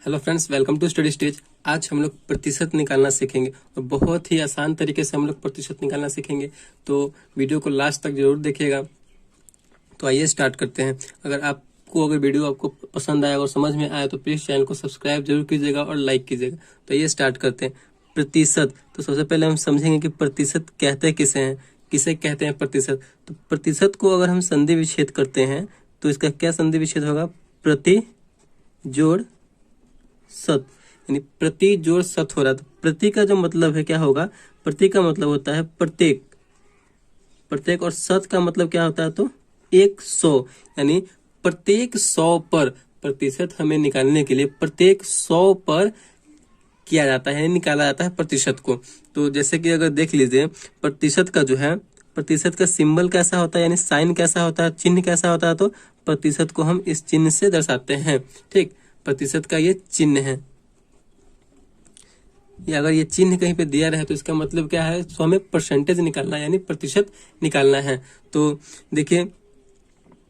Hello friends, welcome to study stage. आज हम लोग प्रतिशत निकालना सीखेंगे और बहुत ही आसान तरीके से हम लोग प्रतिशत निकालना सीखेंगे। तो वीडियो को लास्ट तक जरूर देखिएगा। तो आइए स्टार्ट करते हैं। अगर वीडियो आपको पसंद आया और समझ में आया तो प्लीज चैनल को सब्सक्राइब जरूर कीजिएगा और लाइक कीजिएगा। तो आइए स्टार्ट करते हैं। प्रतिशत। तो सबसे पहले हम समझेंगे कि प्रतिशत कहते किसे हैं, किसे कहते हैं प्रतिशत। तो प्रतिशत को अगर हम संधि विच्छेद करते हैं तो इसका क्या संधि विच्छेद होगा? प्रति जोड़ सत, यानी प्रति जोड़ सत हो रहा है। तो प्रति का जो मतलब है क्या होगा? प्रति का मतलब होता है प्रत्येक, प्रत्येक, और सत का मतलब क्या होता है? तो 100, यानी प्रत्येक 100 पर। प्रतिशत हमें निकालने के लिए प्रत्येक 100 पर किया जाता है, निकाला जाता है प्रतिशत को। तो जैसे कि अगर देख लीजिए प्रतिशत का जो है, प्रतिशत का सिंबल कैसा होता है, यानी साइन कैसा होता है, चिन्ह कैसा होता है? तो प्रतिशत को हम इस चिन्ह से दर्शाते हैं। ठीक, प्रतिशत का ये चिन्ह है। या अगर ये चिन्ह कहीं पे दिया रहे तो इसका मतलब क्या है? तो हमें परसेंटेज निकालना है, यानी प्रतिशत निकालना है। तो देखिए,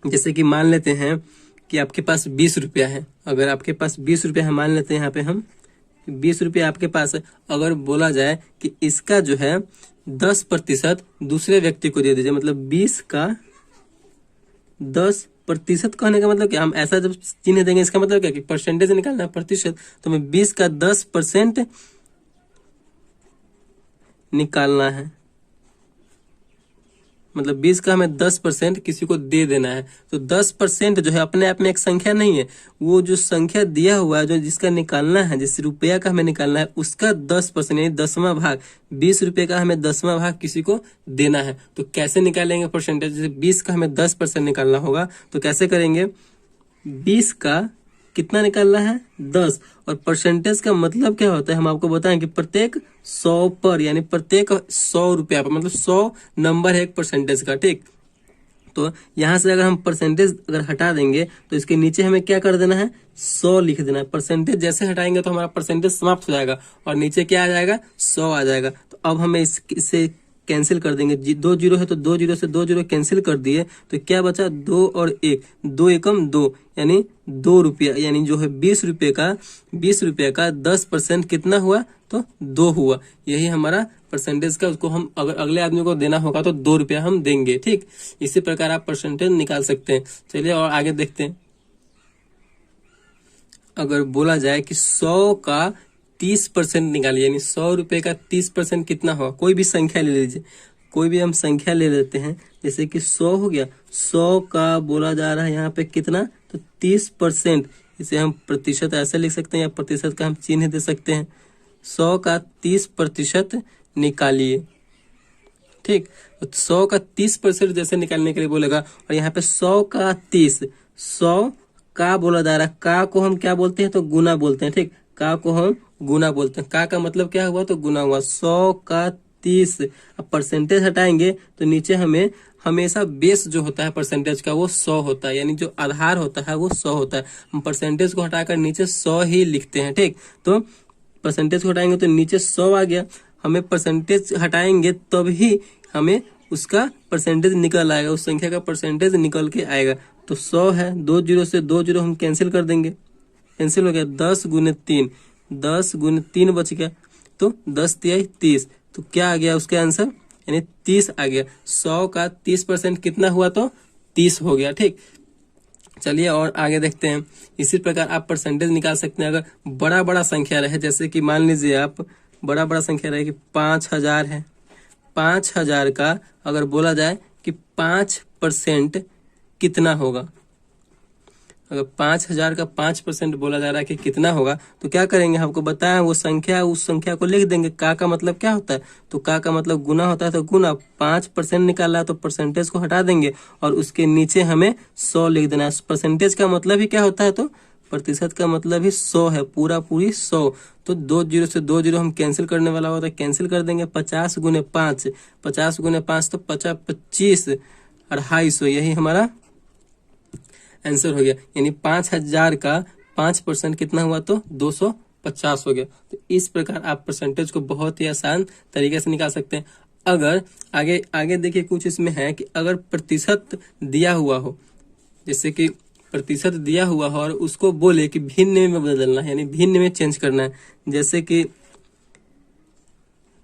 जैसे कि मान लेते हैं कि आपके पास 20 रुपया है। अगर आपके पास 20 रुपया है, मान लेते हैं यहाँ पे हम 20 रुपया आपके पास है। अगर बोला जाए कि इसका जो है 10% दूसरे व्यक्ति को दे दीजिए, मतलब 20 का 10% कहने का मतलब क्या? हम ऐसा जब चिन्ह देंगे इसका मतलब क्या कि परसेंटेज निकालना है, प्रतिशत। तो हमें 20 का 10% निकालना है, मतलब 20 का हमें 10% किसी को दे देना है। तो 10% जो है अपने आप में एक संख्या नहीं है, वो जो संख्या दिया हुआ है, जो जिसका निकालना है, जिस रुपया का हमें निकालना है, उसका 10% यानी 10वां भाग, 20 रुपये का हमें 10वां भाग किसी को देना है। तो कैसे निकालेंगे परसेंटेज? जैसे 20 का हमें 10% निकालना होगा तो कैसे करेंगे? 20 का कितना निकालना है? 10। और परसेंटेज का मतलब क्या होता है? हम आपको बताएं कि प्रत्येक 100 पर, यानी प्रत्येक 100 रुपया पर, मतलब 100 नंबर है एक परसेंटेज का। ठीक, तो यहां से अगर हम परसेंटेज अगर हटा देंगे तो इसके नीचे हमें क्या कर देना है? 100 लिख देना है। परसेंटेज जैसे हटाएंगे तो हमारा परसेंटेज समाप्त हो जाएगा और नीचे क्या आ जाएगा? 100 आ जाएगा। तो अब हमें इससे कैंसिल कर देंगे। 2 जीरो है तो 2 जीरो से 2 जीरो कैंसिल कर दिए तो क्या बचा? 2 और 1, 2 एकम 2, यानी 2 रुपया, यानी जो है 20 रुपये का 10% कितना हुआ? तो 2 हुआ। यही हमारा परसेंटेज का, उसको हम अगर अगले आदमी को देना होगा तो 2 रुपया हम देंगे। ठीक, इसी प्रकार आप परसेंटेज निकाल सकते हैं। चलिए और आगे देखते हैं। अगर बोला जाए कि 100 का 30% निकालिए, यानी 100 रुपये का 30% कितना होगा? कोई भी संख्या ले लीजिए, कोई भी हम संख्या ले लेते हैं। जैसे कि 100 हो गया, 100 का बोला जा रहा है यहाँ पे कितना? तो 30%। इसे हम प्रतिशत ऐसे लिख सकते हैं या प्रतिशत का हम चिन्ह दे सकते हैं। 100 का 30% निकालिए। ठीक, तो 100 का 30% जैसे निकालने के लिए बोलेगा, और यहाँ पे 100 का 30, 100 का बोला जा रहा है। का को हम क्या बोलते हैं? तो गुना बोलते हैं। ठीक, का को हम गुना बोलते हैं। का मतलब क्या हुआ? तो गुना हुआ। 100 का 30। अब परसेंटेज हटाएंगे तो नीचे हमें हमेशा बेस जो होता है परसेंटेज का वो 100 होता है, यानी जो आधार होता है वो 100 होता है। हम परसेंटेज को हटाकर नीचे 100 ही लिखते हैं। ठीक, तो परसेंटेज को हटाएंगे तो नीचे 100 आ गया। हमें परसेंटेज हटाएंगे तभी हमें उसका परसेंटेज निकल आएगा, उस संख्या का परसेंटेज निकल के आएगा। तो 100 है, 2 जीरो से 2 जीरो हम कैंसिल कर देंगे, कैंसिल हो गया। 10 गुने 3, 10 गुने 3 बच गया, तो 10 तिहाई 30। तो क्या आ गया उसका आंसर? यानी 30 आ गया। 100 का 30% कितना हुआ? तो 30 हो गया। ठीक, चलिए और आगे देखते हैं। इसी प्रकार आप परसेंटेज निकाल सकते हैं। अगर बड़ा बड़ा संख्या रहे, जैसे कि मान लीजिए आप बड़ा संख्या रहे कि 5000 है, 5000 का अगर बोला जाए कि 5% कितना होगा? अगर 5000 का 5% बोला जा रहा है कि कितना होगा, तो क्या करेंगे? हमको बताया वो संख्या, उस संख्या को लिख देंगे। का मतलब क्या होता है? तो का मतलब गुना होता है। तो गुना 5% निकाला है तो परसेंटेज को हटा देंगे और उसके नीचे हमें 100 लिख देना है। परसेंटेज का मतलब ही क्या होता है? तो प्रतिशत का मतलब ही 100 है, पूरी 100। तो 2 जीरो से 2 जीरो हम कैंसिल करने वाला होता है, कैंसिल कर देंगे। 50 गुने 5, 50 गुने 5 तो 50, 25, 250। यही हमारा आंसर हो गया। यानी 5000 का 5% कितना हुआ? तो 250 हो गया। तो इस प्रकार आप परसेंटेज को बहुत ही आसान तरीके से निकाल सकते हैं। अगर आगे देखिए कुछ इसमें है कि अगर प्रतिशत दिया हुआ हो, जैसे कि प्रतिशत दिया हुआ है और उसको बोले कि भिन्न में बदलना है, यानी भिन्न में चेंज करना है। जैसे कि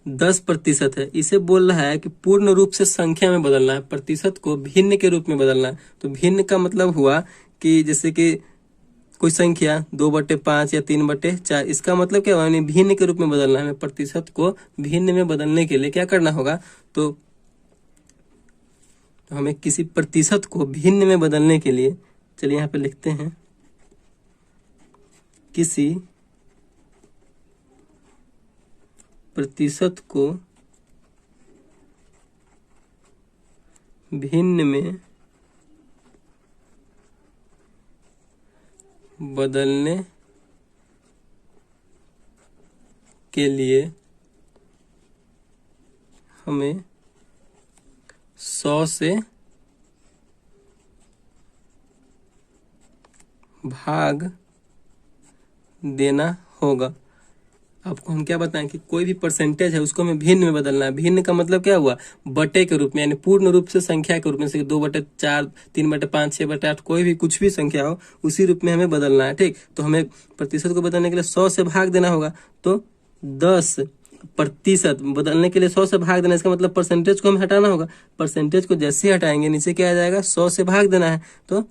10% है, इसे बोल रहा है कि पूर्ण रूप से संख्या में बदलना है, प्रतिशत को भिन्न के रूप में बदलना है। तो भिन्न का मतलब हुआ कि जैसे कि कोई संख्या 2/5 या 3/4, इसका मतलब क्या हुआ, यानी भिन्न के रूप में बदलना है। प्रतिशत को भिन्न में बदलने के लिए क्या करना होगा, तो हमें किसी प्रतिशत को भिन्न में बदलने के लिए, चलिए यहाँ पे लिखते हैं, किसी प्रतिशत को भिन्न में बदलने के लिए हमें 100 से भाग देना होगा। आपको हम क्या बताएं कि कोई भी परसेंटेज है उसको हमें भिन्न में बदलना है। भिन्न का मतलब क्या हुआ, बटे के रूप में, यानी पूर्ण रूप से संख्या के रूप में, जैसे 2/4, 3/5, 6/8, कोई भी कुछ भी संख्या हो उसी रूप में हमें बदलना है। ठीक, तो हमें प्रतिशत को बदलने के लिए 100 से भाग देना होगा। तो 10% बदलने के लिए 100 से भाग देना, इसका मतलब परसेंटेज को हमें हटाना होगा। परसेंटेज को जैसे ही हटाएंगे नीचे क्या आ जाएगा, 100 से भाग देना है। तो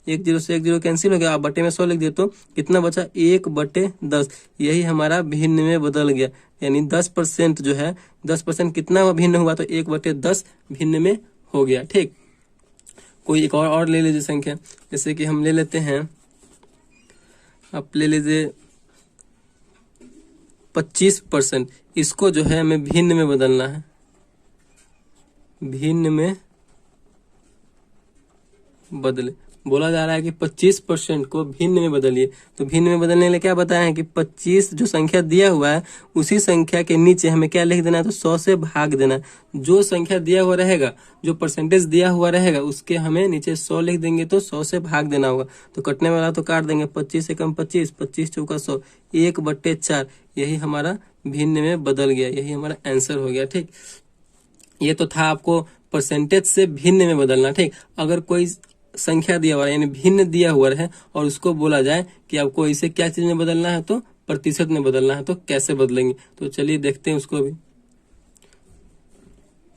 1 0 से 1 0 कैंसिल हो गया, आप बटे में 100 लिख दिए तो कितना बचा, 1/10। यही हमारा भिन्न में बदल गया, यानी 10% जो है, 10% कितना भिन्न हुआ, तो 1/10 भिन्न में हो गया। ठीक, कोई एक और ले लीजिए संख्या, जैसे कि हम ले लेते हैं, आप ले लीजिए 25%, इसको जो है हमें भिन्न में बदलना है, भिन्न में बदले। बोला जा रहा है कि 25% को भिन्न में बदलिए। तो भिन्न में बदलने के लिए क्या बताया है कि 25 जो संख्या दिया हुआ है उसी संख्या के नीचे हमें क्या लिख देना है, तो 100 से भाग देना है। जो संख्या दिया हुआ रहेगा, जो परसेंटेज दिया हुआ रहेगा, उसके हमें नीचे 100 लिख देंगे तो 100 से भाग देना होगा। तो कटने वाला तो काट देंगे, 25 से कम 25, 25 चौका 100, 1/4। यही हमारा भिन्न में बदल गया, यही हमारा आंसर हो गया। ठीक, ये तो था आपको परसेंटेज से भिन्न में बदलना। ठीक, अगर कोई संख्या दिया हुआ है, यानी भिन्न दिया हुआ है, और उसको बोला जाए कि आपको इसे क्या चीज में बदलना है, तो प्रतिशत में बदलना है, तो कैसे बदलेंगे, तो चलिए देखते हैं उसको भी।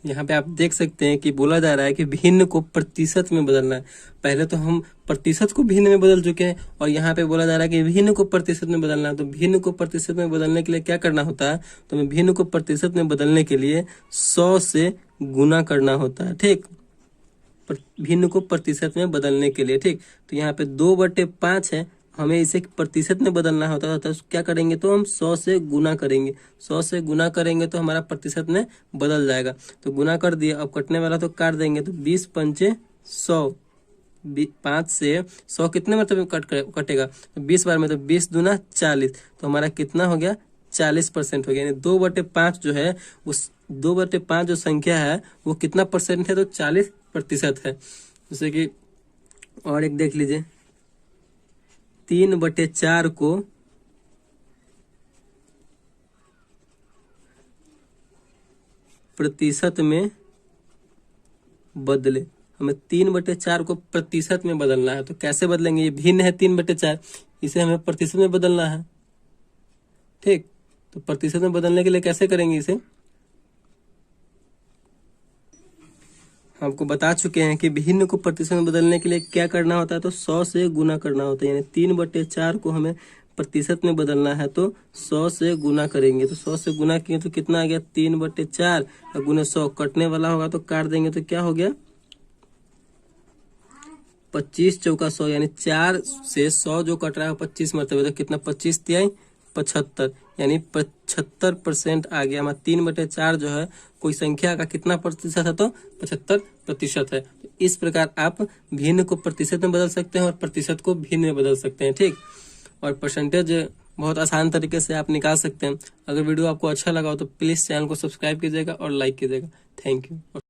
यहाँ पे आप देख सकते हैं कि बोला जा रहा है कि भिन्न को प्रतिशत में बदलना है। पहले तो हम प्रतिशत को भिन्न में बदल चुके हैं, और यहाँ पे बोला जा रहा है कि भिन्न को प्रतिशत में बदलना है। तो भिन्न को प्रतिशत में बदलने के लिए क्या करना होता है, तो हमें भिन्न को प्रतिशत में बदलने के लिए 100 से गुना करना होता है। ठीक, भिन्न को प्रतिशत में बदलने के लिए। ठीक, तो यहाँ पे 2/5 है, हमें इसे प्रतिशत में बदलना होता है, तो क्या करेंगे, तो हम 100 से गुना करेंगे। 100 से गुना करेंगे तो हमारा प्रतिशत में बदल जाएगा। तो गुना कर दिया, अब कटने वाला तो काट देंगे, तो 20 पंचे 100, 5 से 100 कितने मतलब कटेगा, तो 20 बार में, तो 20 दूना 40, तो हमारा कितना हो गया, 40% हो गया। यानी 2/5 जो है, उस 2/5 जो संख्या है वो कितना परसेंट है, तो 40% है। जैसे कि और एक देख लीजिए, 3/4 को प्रतिशत में बदले। हमें 3/4 को प्रतिशत में बदलना है, तो कैसे बदलेंगे, ये भिन्न है 3/4, इसे हमें प्रतिशत में बदलना है। ठीक, तो प्रतिशत में बदलने के लिए कैसे करेंगे, इसे आपको बता चुके हैं कि भिन्न को प्रतिशत में बदलने के लिए क्या करना होता है, तो 100 से गुना करना होता है। यानी 3/4 को हमें प्रतिशत में बदलना है, तो 100 से गुना करेंगे। तो 100 से गुना किए तो कितना आ गया, 3/4 और गुना 100, कटने वाला होगा तो काट देंगे, तो क्या हो गया, 25 चौका 100, यानी 4 से 100 जो कट रहा है 25 मरतबे, तो कितना, 25 तिहाई 75, यानी 75% आ गया हमारा। 3/4 जो है कोई संख्या का कितना प्रतिशत है, तो 75% है। तो इस प्रकार आप भिन्न को प्रतिशत में बदल सकते हैं और प्रतिशत को भिन्न में बदल सकते हैं। ठीक, और परसेंटेज बहुत आसान तरीके से आप निकाल सकते हैं। अगर वीडियो आपको अच्छा लगा हो तो प्लीज चैनल को सब्सक्राइब कीजिएगा और लाइक कीजिएगा। Thank you.